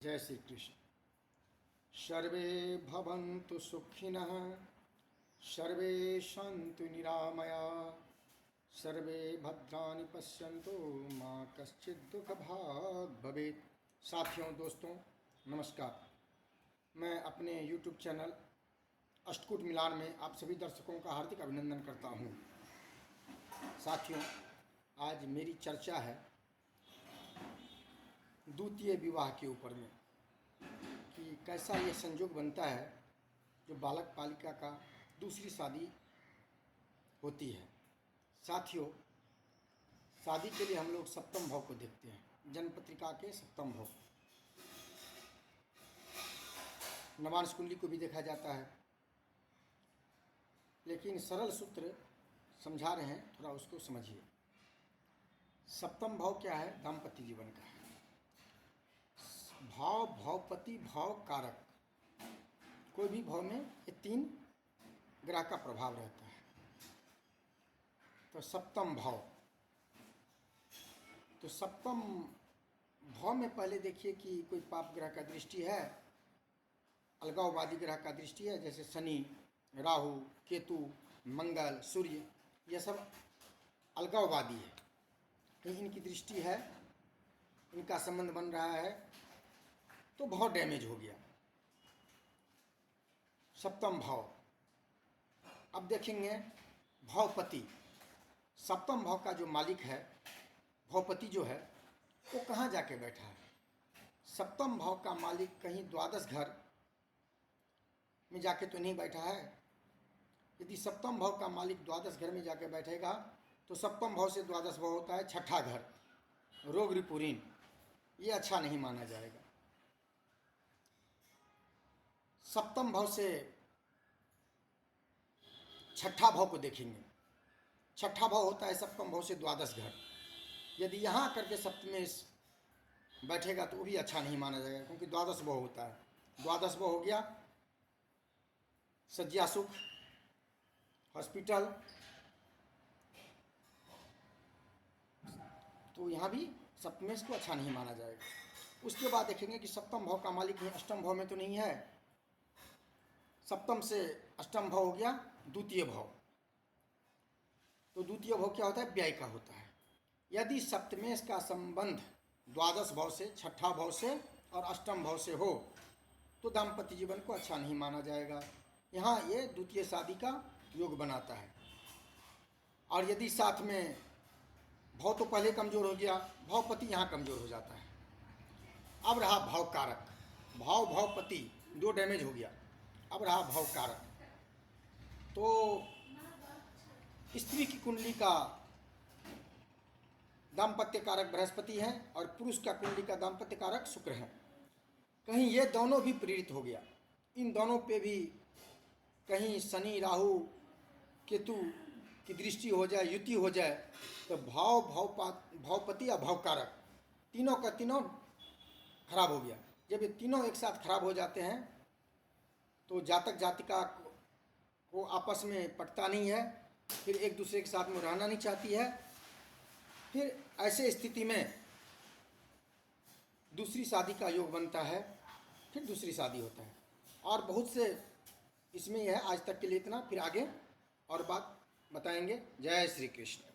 जय श्री कृष्ण। सर्वे भवन्तु सुखिनः, सर्वे सन्तु निरामयाः, सर्वे भद्राणि पश्यन्तु माँ कश्चित् दुःखभाग् भवेत्। साथियों, दोस्तों, नमस्कार। मैं अपने YouTube चैनल अष्टकूट मिलान में आप सभी दर्शकों का हार्दिक अभिनंदन करता हूँ। साथियों, आज मेरी चर्चा है द्वितीय विवाह के ऊपर में कि कैसा ये संयोग बनता है जो बालक बालिका का दूसरी शादी होती है। साथियों, शादी के लिए हम लोग सप्तम भाव को देखते हैं, जन्म पत्रिका के सप्तम भाव। नवांश कुंडली को भी देखा जाता है, लेकिन सरल सूत्र समझा रहे हैं, थोड़ा उसको समझिए। सप्तम भाव क्या है? दाम्पत्य जीवन का है। भाव, भावपति, भाव कारक, कोई भी भाव में ये तीन ग्रह का प्रभाव रहता है। तो सप्तम भाव, तो सप्तम भाव में पहले देखिए कि कोई पाप ग्रह का दृष्टि है, अलगाववादी ग्रह का दृष्टि है, जैसे शनि, राहु, केतु, मंगल, सूर्य, ये सब अलगाववादी है। कहीं इनकी दृष्टि है, इनका संबंध बन रहा है, तो भाव डैमेज हो गया। सप्तम भाव। अब देखेंगे भावपति। सप्तम भाव का जो मालिक है, भावपति जो है, वो कहाँ जाके बैठा है? सप्तम भाव का मालिक कहीं द्वादश घर में जाके तो नहीं बैठा है। यदि सप्तम भाव का मालिक द्वादश घर में जाके बैठेगा तो सप्तम भाव से द्वादश भाव होता है छठा घर, रोग रिपुरीन, ये अच्छा नहीं माना जाएगा। सप्तम भाव से छठा भाव को देखेंगे। छठा भाव होता है सप्तम भाव से द्वादश घर। यदि यहाँ करके सप्तमेश बैठेगा तो वो भी अच्छा नहीं माना जाएगा, क्योंकि द्वादश भाव होता है। द्वादश भाव हो गया शଯ୍या सुख, हॉस्पिटल, तो यहाँ भी सप्तमेश को अच्छा नहीं माना जाएगा। उसके बाद देखेंगे कि सप्तम भाव का मालिक है, अष्टम भाव में तो नहीं है। सप्तम से अष्टम भाव हो गया द्वितीय भाव। तो द्वितीय भाव क्या होता है? व्यय का होता है। यदि सप्तमेश का संबंध द्वादश भाव से, छठा भाव से और अष्टम भाव से हो तो दाम्पत्य जीवन को अच्छा नहीं माना जाएगा। यहाँ ये द्वितीय शादी का योग बनाता है। और यदि साथ में भाव तो पहले कमजोर हो गया, भावपति यहाँ कमजोर हो जाता है। अब रहा भाव कारक। भाव, भावपति दो डैमेज हो गया। अब रहा भाव कारक। तो स्त्री की कुंडली का दाम्पत्य कारक बृहस्पति है और पुरुष का कुंडली का दाम्पत्य कारक शुक्र है। कहीं ये दोनों भी प्रेरित हो गया, इन दोनों पे भी कहीं शनि, राहु, केतु की दृष्टि हो जाए, युति हो जाए, तो भावपति और भावकारक तीनों का तीनों खराब हो गया। जब ये तीनों एक साथ खराब हो जाते हैं तो जातक जातिका को आपस में पटता नहीं है, फिर एक दूसरे के साथ में रहना नहीं चाहती है। फिर ऐसे स्थिति में दूसरी शादी का योग बनता है, फिर दूसरी शादी होता है। और बहुत से इसमें यह है। आज तक के लिए इतना, फिर आगे और बात बताएंगे। जय श्री कृष्ण।